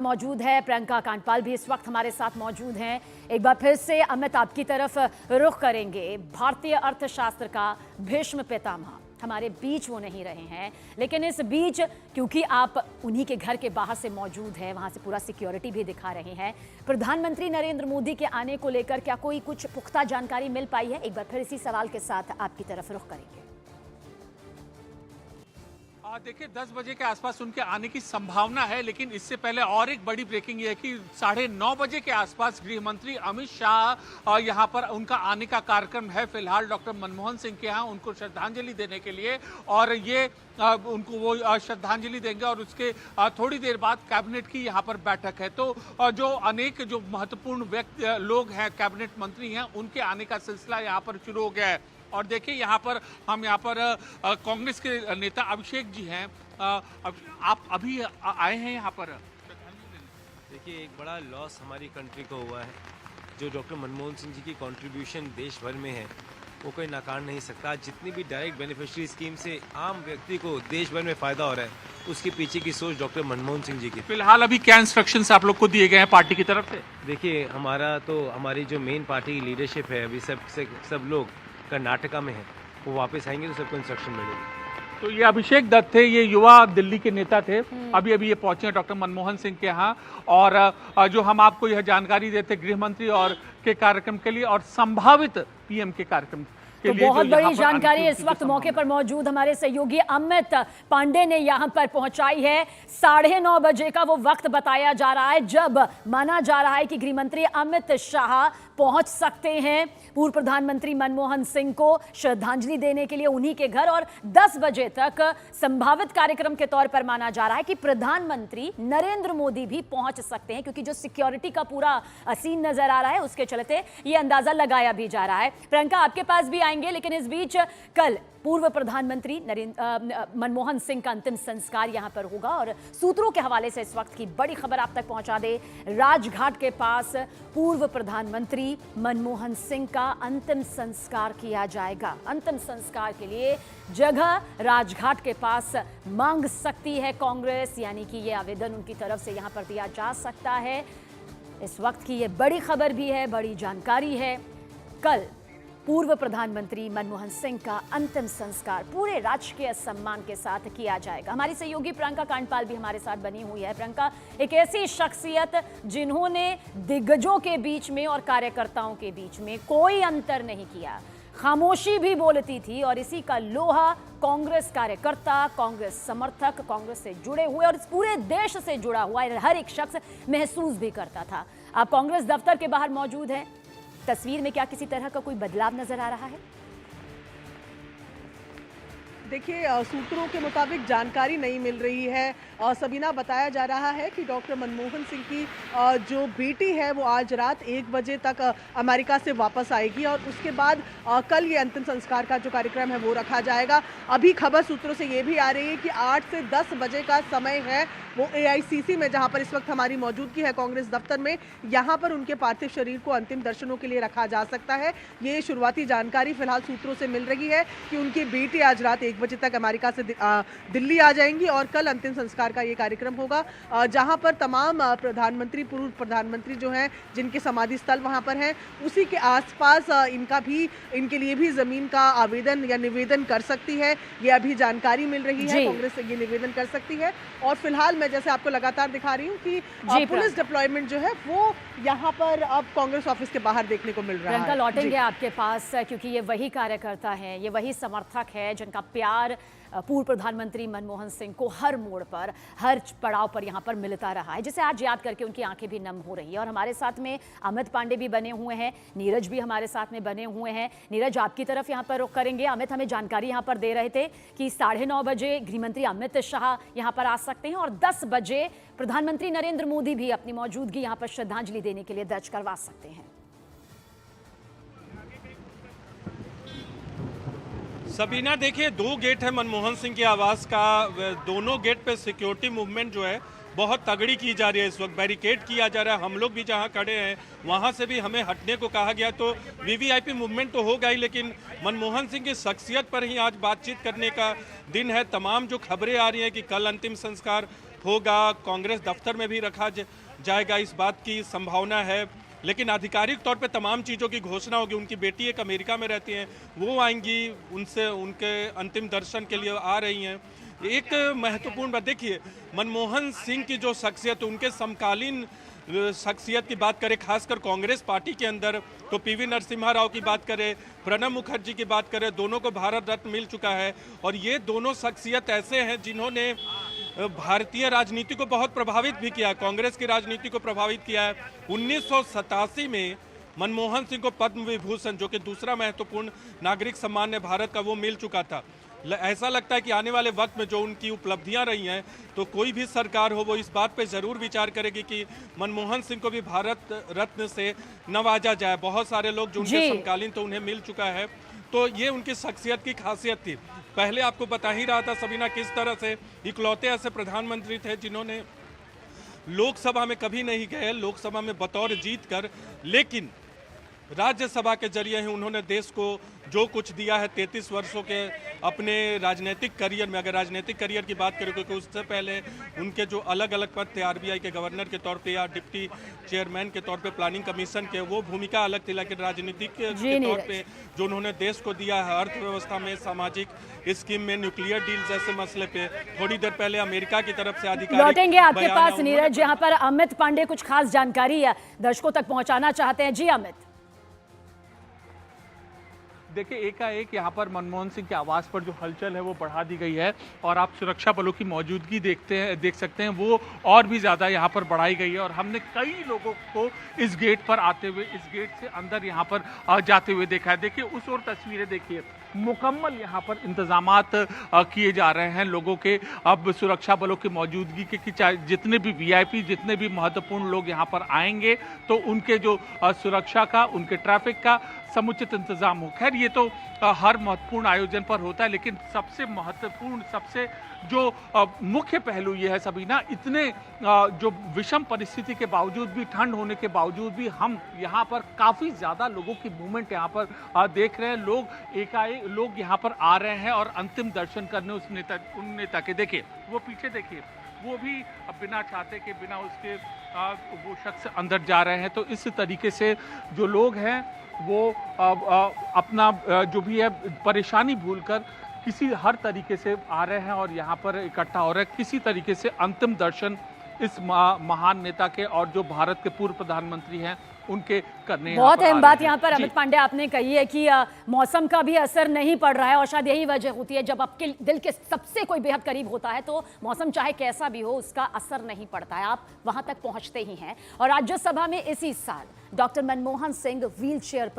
मौजूद है। प्रियंका कांडपाल भी इस वक्त हमारे साथ मौजूद हैं। एक बार फिर से अमित आपकी तरफ रुख करेंगे। भारतीय अर्थशास्त्र का भीष्म पितामह हमारे बीच वो नहीं रहे हैं, लेकिन इस बीच क्योंकि आप उन्हीं के घर के बाहर से मौजूद हैं, वहां से पूरा सिक्योरिटी भी दिखा रहे हैं, प्रधानमंत्री नरेंद्र मोदी के आने को लेकर क्या कोई कुछ पुख्ता जानकारी मिल पाई है? एक बार फिर इसी सवाल के साथ आपकी तरफ रुख करेंगे। देखिए 10 बजे के आसपास उनके आने की संभावना है, लेकिन इससे पहले और एक बड़ी ब्रेकिंग ये है कि 9:30 बजे के आसपास गृह मंत्री अमित शाह यहां पर उनका आने का कार्यक्रम है। फिलहाल डॉक्टर मनमोहन सिंह के यहाँ उनको श्रद्धांजलि देने के लिए, और ये उनको वो श्रद्धांजलि देंगे और उसके थोड़ी देर बाद कैबिनेट की यहाँ पर बैठक है। तो जो अनेक जो महत्वपूर्ण लोग हैं, कैबिनेट मंत्री हैं, उनके आने का सिलसिला यहाँ पर शुरू हो गया है। और देखिए यहाँ पर कांग्रेस के नेता अभिषेक जी हैं। आप अभी आए हैं यहाँ पर। देखिए एक बड़ा लॉस हमारी कंट्री को हुआ है। जो डॉक्टर मनमोहन सिंह जी की कंट्रीब्यूशन देश भर में है वो कोई नकार नहीं सकता। जितनी भी डायरेक्ट बेनिफिशियरी स्कीम से आम व्यक्ति को देश भर में फायदा हो रहा है, उसके पीछे की सोच डॉक्टर मनमोहन सिंह जी की। फिलहाल अभी क्या इंस्ट्रक्शंस आप लोग को दिए गए हैं पार्टी की तरफ से? देखिए हमारी जो मेन पार्टी की लीडरशिप है, अभी सब लोग कर्नाटका में है, वो वापस आएंगे तो सबको इंस्ट्रक्शन मिलेगी। तो ये अभिषेक दत्त थे, ये युवा दिल्ली के नेता थे, अभी ये पहुंचे हैं डॉक्टर मनमोहन सिंह के यहाँ। और जो हम आपको यह जानकारी देते गृह मंत्री और के कार्यक्रम के लिए और संभावित पीएम के कार्यक्रम तो बहुत बड़ी जानकारी इस वक्त मौके पर मौजूद हमारे सहयोगी अमित पांडे ने यहां पर पहुंचाई है। 9:30 बजे का वो वक्त बताया जा रहा है जब माना जा रहा है कि गृह मंत्री अमित शाह पहुंच सकते हैं पूर्व प्रधानमंत्री मनमोहन सिंह को श्रद्धांजलि देने के लिए उन्हीं के घर। और 10 बजे तक संभावित कार्यक्रम के तौर पर माना जा रहा है कि प्रधानमंत्री नरेंद्र मोदी भी पहुंच सकते हैं, क्योंकि जो सिक्योरिटी का पूरा सीन नजर आ रहा है उसके चलते ये अंदाजा लगाया भी जा रहा है। प्रियंका आपके पास भी आएंगे, लेकिन इस बीच कल पूर्व प्रधानमंत्री मनमोहन सिंह का अंतिम संस्कार यहां पर होगा। और सूत्रों के हवाले से इस वक्त की बड़ी खबर आप तक पहुंचा दे, राजघाट के पास पूर्व प्रधानमंत्री मनमोहन सिंह का अंतिम संस्कार किया जाएगा। अंतिम संस्कार के लिए जगह राजघाट के पास मांग सकती है कांग्रेस, यानी कि यह आवेदन उनकी तरफ से यहां पर दिया जा सकता है। इस वक्त की यह बड़ी खबर भी है, बड़ी जानकारी है। कल पूर्व प्रधानमंत्री मनमोहन सिंह का अंतिम संस्कार पूरे राजकीय सम्मान के साथ किया जाएगा। हमारी सहयोगी प्रियंका कांडपाल भी हमारे साथ बनी हुई है। प्रियंका, एक ऐसी शख्सियत जिन्होंने दिग्गजों के बीच में और कार्यकर्ताओं के बीच में कोई अंतर नहीं किया, खामोशी भी बोलती थी, और इसी का लोहा कांग्रेस कार्यकर्ता, कांग्रेस समर्थक, कांग्रेस से जुड़े हुए और इस पूरे देश से जुड़ा हुआ हर एक शख्स महसूस भी करता था। आप कांग्रेस दफ्तर के बाहर मौजूद हैं, तस्वीर में क्या किसी तरह का कोई बदलाव नजर आ रहा है? देखिए सूत्रों के मुताबिक जानकारी नहीं मिल रही है। सबीना, बताया जा रहा है कि डॉक्टर मनमोहन सिंह की जो बेटी है वो आज रात 1 बजे तक अमेरिका से वापस आएगी और उसके बाद कल ये अंतिम संस्कार का जो कार्यक्रम है वो रखा जाएगा। अभी खबर सूत्रों से ये भी आ रही है कि 8 से 10 बजे का समय है वो AICC में, जहाँ पर इस वक्त हमारी मौजूदगी है कांग्रेस दफ्तर में, यहाँ पर उनके पार्थिव शरीर को अंतिम दर्शनों के लिए रखा जा सकता है। ये शुरुआती जानकारी फिलहाल सूत्रों से मिल रही है कि उनकी बेटी आज रात 1 बजे तक अमेरिका से दिल्ली आ जाएंगी और कल अंतिम संस्कार का ये कार्यक्रम होगा, जहां पर तमाम प्रधानमंत्री, पूर्व प्रधानमंत्री जो हैं जिनके समाधि स्थल वहां पर हैं, उसी के आसपास इनके लिए भी जमीन का आवेदन या निवेदन कर सकती है। ये अभी जानकारी मिल रही है, कांग्रेस ये निवेदन कर सकती है। और फिलहाल मैं जैसे आपको लगातार दिखा रही हूँ कि पुलिस डिप्लॉयमेंट जो है वो यहाँ पर अब कांग्रेस ऑफिस के बाहर देखने को मिल रहा है। प्रियंका, लौटेंगे आपके पास, क्योंकि ये वही कार्यकर्ता है, ये वही समर्थक है जिनका प्यार पूर्व प्रधानमंत्री मनमोहन सिंह को हर मोड़ पर, हर पड़ाव पर यहाँ पर मिलता रहा है, जिसे आज याद करके उनकी आंखें भी नम हो रही है। और हमारे साथ में अमित पांडे भी बने हुए हैं, नीरज भी हमारे साथ में बने हुए हैं। नीरज, आपकी तरफ यहाँ पर रुख करेंगे। अमित हमें जानकारी यहाँ पर दे रहे थे कि 9:30 बजे गृहमंत्री अमित शाह यहाँ पर आ सकते हैं और 10 बजे प्रधानमंत्री नरेंद्र मोदी भी अपनी मौजूदगी यहाँ पर श्रद्धांजलि देने के लिए दर्ज करवा सकते हैं। सबीना, देखिए 2 गेट है मनमोहन सिंह के आवास का, दोनों गेट पे सिक्योरिटी मूवमेंट जो है बहुत तगड़ी की जा रही है। इस वक्त बैरिकेड किया जा रहा है। हम लोग भी जहां खड़े हैं वहां से भी हमें हटने को कहा गया। तो वीवीआईपी मूवमेंट तो होगा ही, लेकिन मनमोहन सिंह की शख्सियत पर ही आज बातचीत करने का दिन है। तमाम जो खबरें आ रही हैं कि कल अंतिम संस्कार होगा, कांग्रेस दफ्तर में भी रखा जाएगा, इस बात की संभावना है। लेकिन आधिकारिक तौर पे तमाम चीज़ों की घोषणा होगी। उनकी बेटी एक अमेरिका में रहती हैं, वो आएंगी, उनसे उनके अंतिम दर्शन के लिए आ रही हैं। एक महत्वपूर्ण बात देखिए, मनमोहन सिंह की जो शख्सियत, उनके समकालीन शख्सियत की बात करें, खासकर कांग्रेस पार्टी के अंदर, तो पीवी नरसिम्हा राव की बात करें, प्रणब मुखर्जी की बात करें, दोनों को भारत रत्न मिल चुका है। और ये दोनों शख्सियत ऐसे हैं जिन्होंने भारतीय राजनीति को बहुत प्रभावित भी किया, कांग्रेस की राजनीति को प्रभावित किया है। 1987 में मनमोहन सिंह को पद्म विभूषण, जो कि दूसरा महत्वपूर्ण नागरिक सम्मान है भारत का, वो मिल चुका था। ऐसा लगता है कि आने वाले वक्त में जो उनकी उपलब्धियां रही हैं, तो कोई भी सरकार हो वो इस बात पे ज़रूर विचार करेगी कि मनमोहन सिंह को भी भारत रत्न से नवाजा जाए। बहुत सारे लोग जो उनके समकालीन, तो उन्हें मिल चुका है। तो ये उनकी शख्सियत की खासियत थी। पहले आपको बता ही रहा था सबीना, किस तरह से इकलौते ऐसे प्रधानमंत्री थे जिन्होंने लोकसभा में कभी नहीं गए, लोकसभा में बतौर जीत कर, लेकिन राज्यसभा के जरिए ही उन्होंने देश को जो कुछ दिया है 33 वर्षों के अपने राजनीतिक करियर में। अगर राजनीतिक करियर की बात करें, क्योंकि उससे पहले उनके जो अलग अलग पद थे, आरबीआई के गवर्नर के तौर पे या डिप्टी चेयरमैन के तौर पे प्लानिंग कमीशन के, वो भूमिका अलग थी। लेकिन राजनीतिक के तौर पे जो उन्होंने देश को दिया है, अर्थव्यवस्था में, सामाजिक स्कीम में, न्यूक्लियर डील जैसे मसले पे, थोड़ी देर पहले अमेरिका की तरफ से अधिकारी लौटेंगे आपके पास नीरज, यहाँ पर अमित पांडे कुछ खास जानकारी दर्शकों तक पहुंचाना चाहते हैं। जी अमित। देखिए, एकाएक यहाँ पर मनमोहन सिंह के आवास पर जो हलचल है वो बढ़ा दी गई है और आप सुरक्षा बलों की मौजूदगी देख सकते हैं, वो और भी ज़्यादा यहाँ पर बढ़ाई गई है। और हमने कई लोगों को इस गेट पर आते हुए, इस गेट से अंदर यहाँ पर जाते हुए देखा है। देखिए उस ओर तस्वीरें देखिए, मुकम्मल यहाँ पर इंतजामात किए जा रहे हैं लोगों के, अब सुरक्षा बलों की मौजूदगी के कि जितने भी वीआईपी, जितने भी महत्वपूर्ण लोग यहाँ पर आएंगे तो उनके जो सुरक्षा का, उनके ट्रैफिक का समुचित इंतजाम हो। खैर ये तो हर महत्वपूर्ण आयोजन पर होता है, लेकिन सबसे महत्वपूर्ण, सबसे जो मुख्य पहलू ये है सबीना, इतने जो विषम परिस्थिति के बावजूद भी, ठंड होने के बावजूद भी, हम यहाँ पर काफ़ी ज़्यादा लोगों की मूवमेंट यहाँ पर देख रहे हैं। लोग एकाएक लोग यहाँ पर आ रहे हैं और अंतिम दर्शन करने उन नेता के। देखिए वो पीछे देखिए, वो भी बिना चाहते के, बिना उसके वो शख्स अंदर जा रहे हैं। तो इस तरीके से जो लोग हैं वो अपना जो भी है परेशानी भूलकर किसी हर तरीके से आ रहे हैं और यहाँ पर इकट्ठा हो रहे हैं, किसी तरीके से अंतिम दर्शन इस महान नेता के और जो भारत के पूर्व प्रधानमंत्री हैं उनके करने। बहुत अहम बात यहाँ पर अमित पांडे आपने कही है कि मौसम का भी असर नहीं पड़ रहा है और शायद यही वजह होती है, जब आपके दिल के सबसे कोई बेहद करीब होता है तो मौसम चाहे कैसा भी हो उसका असर नहीं पड़ता है, आप वहां तक पहुंचते ही हैं। और राज्यसभा में इसी साल doctor Manmohan Singh wheel chair